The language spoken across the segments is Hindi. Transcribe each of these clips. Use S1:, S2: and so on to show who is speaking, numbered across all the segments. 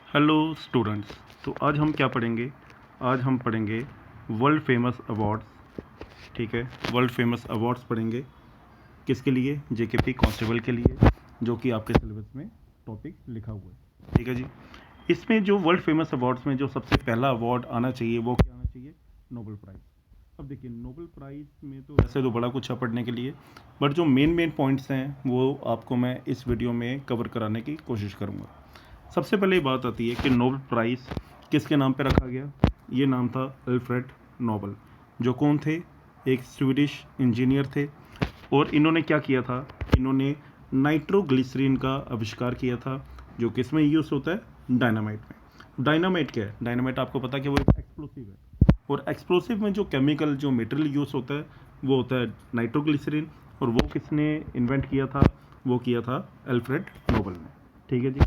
S1: Hello students. तो आज हम क्या पढ़ेंगे? आज हम पढ़ेंगे वर्ल्ड फेमस अवार्ड्स। ठीक है, वर्ल्ड फेमस अवार्ड्स पढ़ेंगे। किसके लिए? जेकेपी कांस्टेबल के लिए, जो कि आपके सिलेबस में टॉपिक लिखा हुआ है। ठीक है जी। इसमें जो वर्ल्ड फेमस अवार्ड्स में जो सबसे पहला अवार्ड आना चाहिए वो क्या आना चाहिए? Nobel prize. अब देखिए, नोबेल प्राइज़ में तो वैसे तो बड़ा कुछ है पढ़ने के लिए, बट जो मेन पॉइंट्स हैं वो आपको मैं इस वीडियो में कवर कराने की कोशिश करूँगा। सबसे पहले ये बात आती है कि नोबेल प्राइज़ किसके नाम पे रखा गया? ये नाम था अल्फ्रेड नोबेल, जो कौन थे? एक स्वीडिश इंजीनियर थे। और इन्होंने क्या किया था? इन्होंने नाइट्रोग्लिसरीन का आविष्कार किया था, जो किस में यूज़ होता है? डायनामाइट में। डायनामाइट क्या है? डायनामाइट आपको पता है कि वो एक एक्सप्लोसिव है, और एक्सप्लोसिव में जो केमिकल जो मटेरियल यूज़ होता है वो होता है नाइट्रोग्लिसरीन। और वो किसने इन्वेंट किया था? वो किया था अल्फ्रेड नोबेल ने। ठीक है जी।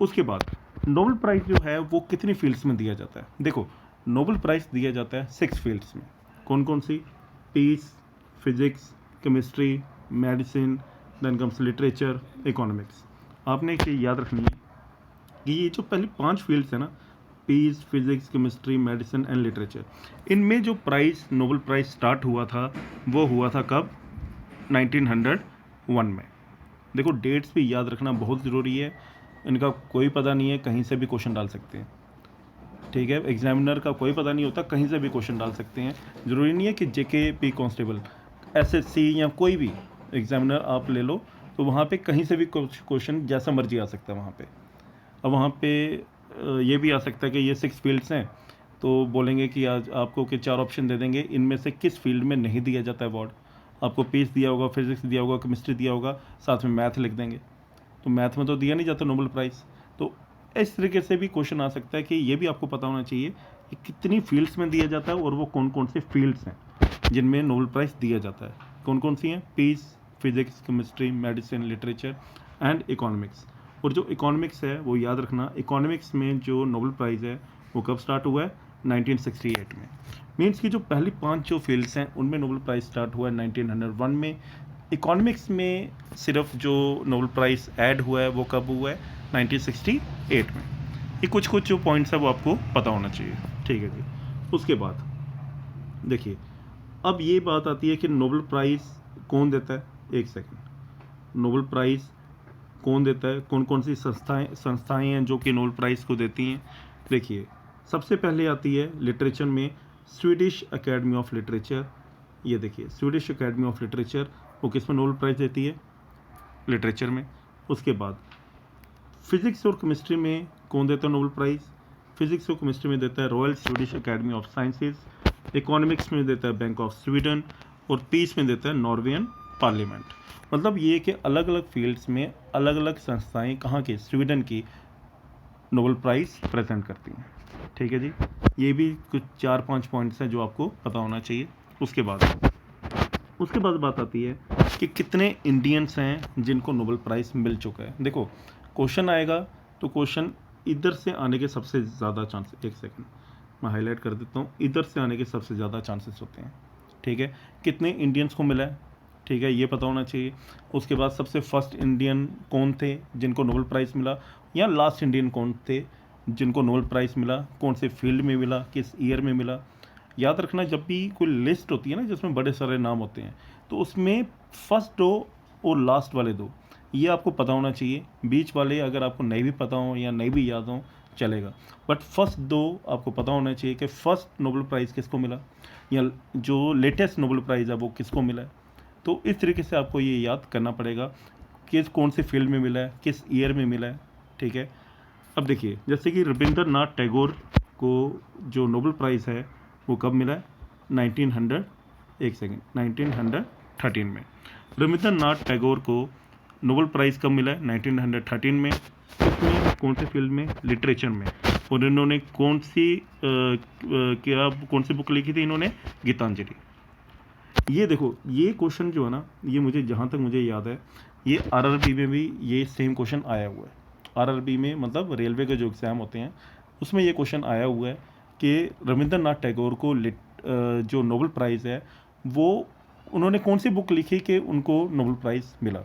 S1: उसके बाद नोबेल प्राइज़ जो है वो कितनी फील्ड्स में दिया जाता है? देखो, नोबेल प्राइज़ दिया जाता है 6 फील्ड्स में। कौन कौन सी? Peace, physics, chemistry, medicine, then comes literature, economics. आपने एक चीज़ याद रखनी है कि ये जो पहली 5 फील्ड्स है ना, peace, physics, chemistry, medicine and literature, इनमें जो प्राइज़ नोबेल प्राइज़ स्टार्ट हुआ था वो हुआ था कब? 1901 में। देखो, डेट्स भी याद रखना बहुत ज़रूरी है। इनका कोई पता नहीं है, कहीं से भी क्वेश्चन डाल सकते हैं। ठीक है, एग्जामिनर का कोई पता नहीं होता, कहीं से भी क्वेश्चन डाल सकते हैं। ज़रूरी नहीं है कि जेकेपी कांस्टेबल, एसएससी या कोई भी एग्जामिनर आप ले लो, तो वहाँ पे कहीं से भी क्वेश्चन जैसा मर्जी आ सकता है वहाँ पे। अब वहाँ पे ये भी आ सकता है कि ये 6 फील्ड्स हैं, तो बोलेंगे कि आज आपको के 4 ऑप्शन दे देंगे, इनमें से किस फील्ड में नहीं दिया जाता है अवार्ड। आपको पीस दिया होगा, फिजिक्स दिया होगा, केमिस्ट्री दिया होगा, साथ में मैथ लिख देंगे, तो मैथ में तो दिया नहीं जाता नोबेल प्राइज़। तो इस तरीके से भी क्वेश्चन आ सकता है कि ये भी आपको पता होना चाहिए कि कितनी फील्ड्स में दिया जाता है और वो कौन कौन से फील्ड्स हैं जिनमें नोबेल प्राइज़ दिया जाता है। कौन कौन सी हैं? Peace, physics, chemistry, medicine, literature and economics. और जो इकोनॉमिक्स है वो याद रखना, इकोनॉमिक्स में जो नोबेल प्राइज़ है वो कब स्टार्ट हुआ है? 1968 में। मीन्स की जो पहली 5 जो फील्ड्स हैं उनमें नोबेल प्राइज़ स्टार्ट हुआ है 1901 में। इकोनॉमिक्स में सिर्फ जो नोबेल प्राइज़ ऐड हुआ है वो कब हुआ है? 1968 में। ये कुछ कुछ जो पॉइंट्स है वो आपको पता होना चाहिए। ठीक है जी। उसके बाद देखिए, अब ये बात आती है कि नोबेल प्राइज़ कौन देता है? एक सेकंड। नोबेल प्राइज़ कौन देता है? कौन कौन सी संस्थाएं हैं जो कि नोबेल प्राइज़ को देती हैं? देखिए, सबसे पहले आती है लिटरेचर में स्वीडिश एकेडमी ऑफ लिटरेचर। ये देखिए, स्वीडिश एकेडमी ऑफ लिटरेचर, वो किस में नोबेल प्राइज़ देती है? लिटरेचर में। उसके बाद फिजिक्स और केमिस्ट्री में कौन देता है नोबेल प्राइज़? फिजिक्स और केमिस्ट्री में देता है royal Swedish academy of sciences. Economics में देता है बैंक ऑफ स्वीडन। और पीस में देता है नॉर्वेयन पार्लियामेंट। मतलब ये कि अलग अलग फील्ड्स में अलग अलग संस्थाएं कहाँ की? स्वीडन की नोबेल प्राइज़ प्रेजेंट करती हैं। ठीक है जी। ये भी कुछ 4-5 पॉइंट्स हैं जो आपको पता होना चाहिए। उसके बाद बात आती है कि कितने इंडियंस हैं जिनको नोबेल प्राइज़ मिल चुका है। देखो, क्वेश्चन आएगा तो क्वेश्चन इधर से आने के सबसे ज़्यादा चांसेस, एक सेकंड मैं हाईलाइट कर देता हूँ, इधर से आने के सबसे ज़्यादा चांसेस होते हैं। ठीक है, कितने इंडियंस को मिला है? ठीक है, ये पता होना चाहिए। उसके बाद सबसे फर्स्ट इंडियन कौन थे जिनको नोबेल प्राइज़ मिला, या लास्ट इंडियन कौन थे जिनको नोबेल प्राइज़ मिला, कौन से फील्ड में मिला, किस ईयर में मिला। याद रखना, जब भी कोई लिस्ट होती है ना जिसमें बड़े सारे नाम होते हैं, तो उसमें फर्स्ट 2 और लास्ट वाले 2 ये आपको पता होना चाहिए। बीच वाले अगर आपको नहीं भी पता हो या नहीं भी याद हो चलेगा, बट फर्स्ट 2 आपको पता होना चाहिए कि फर्स्ट नोबेल प्राइज़ किसको मिला, या जो लेटेस्ट नोबेल प्राइज़ है वो किसको मिला है। तो इस तरीके से आपको ये याद करना पड़ेगा कि कौन से फील्ड में मिला है, किस ईयर में मिला है। ठीक है। अब देखिए, जैसे कि रविंद्रनाथ टैगोर को जो नोबेल प्राइज़ है वो कब मिला है? 1900, एक सेकेंड, 1913 में। रविंद्रनाथ टैगोर को नोबेल प्राइज़ कब मिला है? 1913 में। इसमें कौन से फील्ड में? लिटरेचर में। और इन्होंने कौन सी बुक लिखी थी इन्होंने? गीतांजलि। ये देखो, ये क्वेश्चन जो है ना, ये मुझे जहाँ तक मुझे याद है, ये आरआरबी में भी ये सेम क्वेश्चन आया हुआ है। आरआरबी में मतलब रेलवे के जो एग्ज़ाम होते हैं उसमें ये क्वेश्चन आया हुआ है कि रविंद्रनाथ टैगोर को जो नोबेल प्राइज़ है वो उन्होंने कौन सी बुक लिखी कि उनको नोबेल प्राइज़ मिला।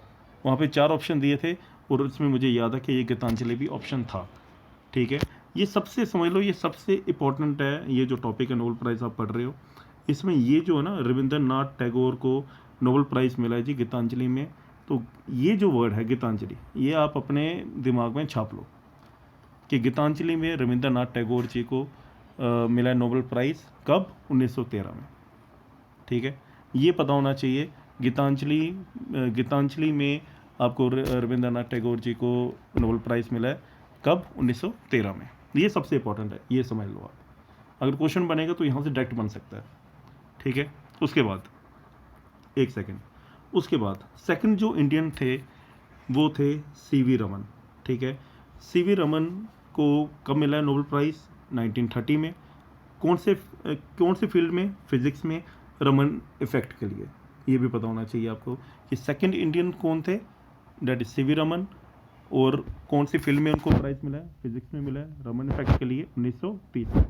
S1: वहाँ पे 4 ऑप्शन दिए थे और उसमें मुझे याद है कि ये गीतांजलि भी ऑप्शन था। ठीक है, ये सबसे समझ लो, ये सबसे इम्पोर्टेंट है। ये जो टॉपिक है नोबेल प्राइज़ आप पढ़ रहे हो, इसमें ये जो है ना, रविंद्रनाथ टैगोर को नोबेल प्राइज़ मिला है जी गीतांजलि में। तो ये जो वर्ड है गीतांजलि, ये आप अपने दिमाग में छाप लो कि गीतांजलि में रविंद्रनाथ टैगोर जी को मिला है नोबेल प्राइज़, कब? 1913 में। ठीक है, ये पता होना चाहिए। गीतांजलि में आपको रविंद्रनाथ टैगोर जी को नोबेल प्राइज़ मिला है, कब? 1913 में। ये सबसे इंपॉर्टेंट है, ये समझ लो आप। अगर क्वेश्चन बनेगा तो यहाँ से डायरेक्ट बन सकता है। ठीक है, उसके बाद एक सेकंड, उसके बाद सेकंड जो इंडियन थे वो थे सीवी रमन। ठीक है, सीवी रमन को कब मिला है नोबेल प्राइज़? 1930 में। कौन से फील्ड में? फिजिक्स में, रमन इफेक्ट के लिए। ये भी पता होना चाहिए आपको कि सेकंड इंडियन कौन थे, डेट इज सीवी रमन, और कौन सी फील्ड में उनको प्राइज़ मिला है? फिजिक्स में मिला है, रमन इफेक्ट के लिए 1930 में।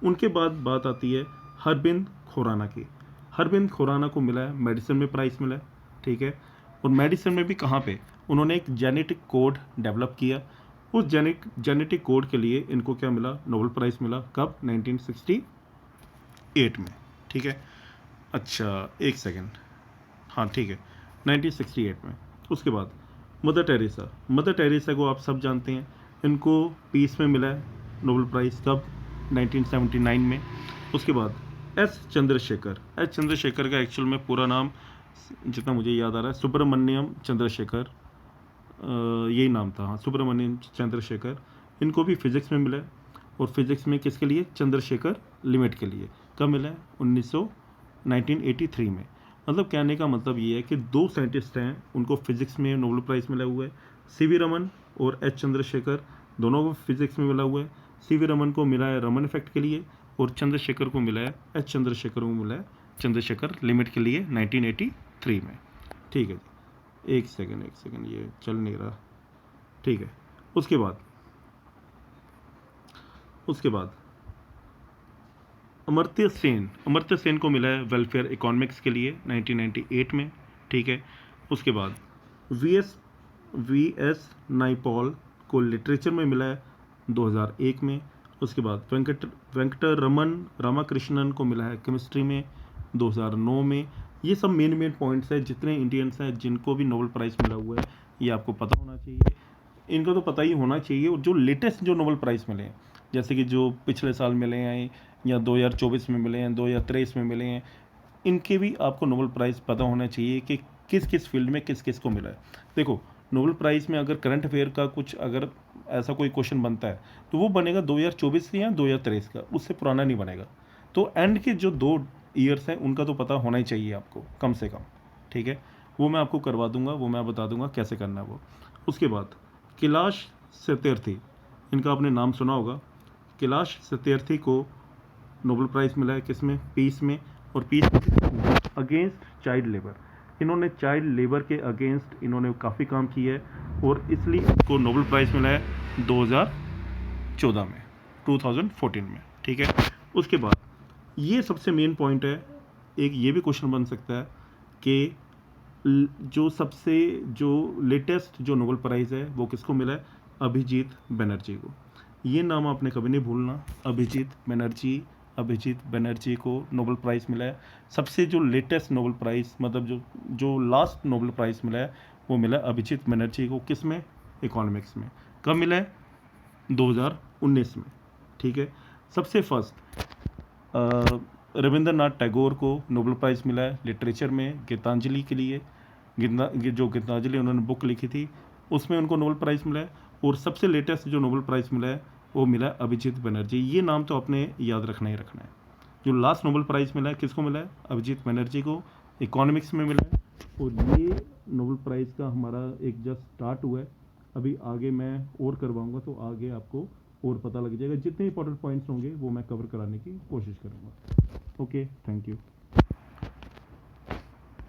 S1: उनके बाद बात आती है हरबिंद खुराना की। हरबिंद खुराना को मिला है मेडिसिन में प्राइज़ मिला है। ठीक है, और मेडिसिन में भी कहाँ पे? उन्होंने एक जेनेटिक कोड डेवलप किया। उस जेनेटिक कोड के लिए इनको क्या मिला? नोबेल प्राइज़ मिला, कब? 1968 में। ठीक है, अच्छा एक सेकेंड, हाँ ठीक है, 1968 में। उसके बाद मदर टेरेसा को आप सब जानते हैं, इनको पीस में मिला है नोबेल प्राइज़, कब? 1979 में। उसके बाद एस चंद्रशेखर का एक्चुअल में पूरा नाम, जितना मुझे याद आ रहा है, सुब्रमण्यम चंद्रशेखर, यही नाम था, हाँ, सुब्रमण्यम चंद्रशेखर। इनको भी फिजिक्स में मिला है, और फिजिक्स में किसके लिए? चंद्रशेखर लिमिट के लिए। कब मिला है? 1983 में। मतलब कहने का मतलब ये है कि दो साइंटिस्ट हैं, उनको फिजिक्स में नोबेल प्राइज़ मिला हुआ है, सीवी रमन और एच चंद्रशेखर, दोनों को फिजिक्स में मिला हुआ है। सीवी रमन को मिला है रमन इफेक्ट के लिए, और चंद्रशेखर को मिला है, एच चंद्रशेखर को मिला है चंद्रशेखर लिमिट के लिए 1983 में। ठीक है जी, एक सेकंड, ये चल नहीं रहा। ठीक है, उसके बाद अमर्त्य सेन को मिला है वेलफेयर इकोनॉमिक्स के लिए 1998 में। ठीक है, उसके बाद वी एस नाइपॉल को लिटरेचर में मिला है 2001 में। उसके बाद वेंकटरमन रामाकृष्णन को मिला है केमिस्ट्री में 2009 में। ये सब मेन पॉइंट्स है, जितने इंडियंस हैं जिनको भी नोबेल प्राइज़ मिला हुआ है, ये आपको पता होना चाहिए। इनको तो पता ही होना चाहिए। और जो लेटेस्ट जो नोबेल प्राइज़ मिले हैं, जैसे कि जो पिछले साल मिले हैं, या 2024 में मिले हैं, 2023 में मिले हैं, इनके भी आपको नोबेल प्राइज़ पता होना चाहिए कि किस किस फील्ड में किस किस को मिला है। देखो, नोबेल प्राइज़ में अगर करंट अफेयर का कुछ, अगर ऐसा कोई क्वेश्चन बनता है, तो वो बनेगा 2024 या 2023 का, उससे पुराना नहीं बनेगा। तो एंड के जो 2 ईयर्स हैं उनका तो पता होना ही चाहिए आपको, कम से कम। ठीक है, वो मैं आपको करवा दूंगा, वो मैं बता दूंगा कैसे करना है वो। उसके बाद कैलाश सत्यार्थी, इनका आपने नाम सुना होगा। कैलाश सत्यार्थी को नोबेल प्राइज़ मिला है किस में? पीस में। और पीस अगेंस्ट चाइल्ड लेबर। इन्होंने चाइल्ड लेबर के अगेंस्ट इन्होंने काफ़ी काम किया है, और इसलिए इनको नोबेल प्राइज़ मिला है 2014 में, 2014 में। ठीक है, उसके बाद ये सबसे मेन पॉइंट है, एक ये भी क्वेश्चन बन सकता है कि जो लेटेस्ट जो नोबेल प्राइज़ है वो किसको मिला है? अभिजीत बनर्जी को। ये नाम आपने कभी नहीं भूलना, अभिजीत बनर्जी को नोबेल प्राइज़ मिला है। सबसे जो लेटेस्ट नोबेल प्राइज़, मतलब जो लास्ट नोबेल प्राइज़ मिला है, वो मिला अभिजीत बनर्जी को, किस में? इकोनॉमिक्स में। कब मिला है? 2019 में। ठीक है, सबसे फर्स्ट रविंद्रनाथ टैगोर को नोबेल प्राइज़ मिला है लिटरेचर में गीतांजलि के लिए। जो गीतांजलि उन्होंने बुक लिखी थी, उसमें उनको नोबेल प्राइज़ मिला है। और सबसे लेटेस्ट जो नोबेल प्राइज़ मिला है वो मिला है अभिजीत बनर्जी। ये नाम तो आपने याद रखना ही रखना है। जो लास्ट नोबेल प्राइज़ मिला है किसको मिला है? अभिजीत बनर्जी को, इकोनॉमिक्स में मिला है। और ये नोबेल प्राइज़ का हमारा एक जस्ट स्टार्ट हुआ है, अभी आगे मैं और करवाऊँगा, तो आगे आपको और पता लग जाएगा। जितने इंपॉर्टेंट पॉइंट्स होंगे वो मैं कवर कराने की कोशिश करूँगा। Okay, thank you.